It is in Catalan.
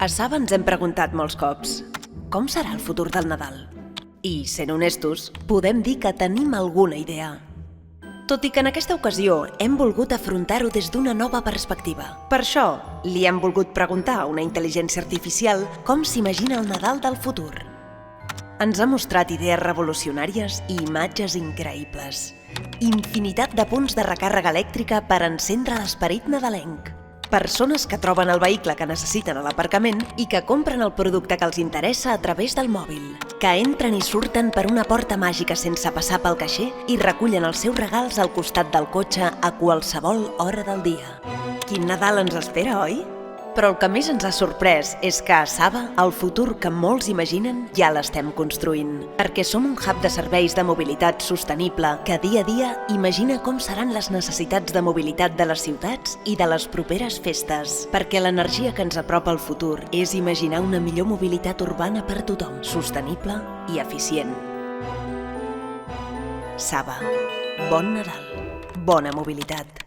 A Saba ens hem preguntat molts cops, com serà el futur del Nadal? I, sent honestos, podem dir que tenim alguna idea. Tot i que en aquesta ocasió hem volgut afrontar-ho des d'una nova perspectiva. Per això, li hem volgut preguntar a una intel·ligència artificial com s'imagina el Nadal del futur. Ens ha mostrat idees revolucionàries i imatges increïbles. Infinitat de punts de recàrrega elèctrica per encendre l'esperit nadalenc. Persones que troben el vehicle que necessiten a l'aparcament i que compren el producte que els interessa a través del mòbil. Que entren i surten per una porta màgica sense passar pel caixer i recullen els seus regals al costat del cotxe a qualsevol hora del dia. Quin Nadal ens espera, oi? Però el que més ens ha sorprès és que a Saba el futur que molts imaginen ja l'estem construint. Perquè som un hub de serveis de mobilitat sostenible que dia a dia imagina com seran les necessitats de mobilitat de les ciutats i de les properes festes. Perquè l'energia que ens apropa al futur és imaginar una millor mobilitat urbana per a tothom, sostenible i eficient. Saba. Bon Nadal. Bona mobilitat.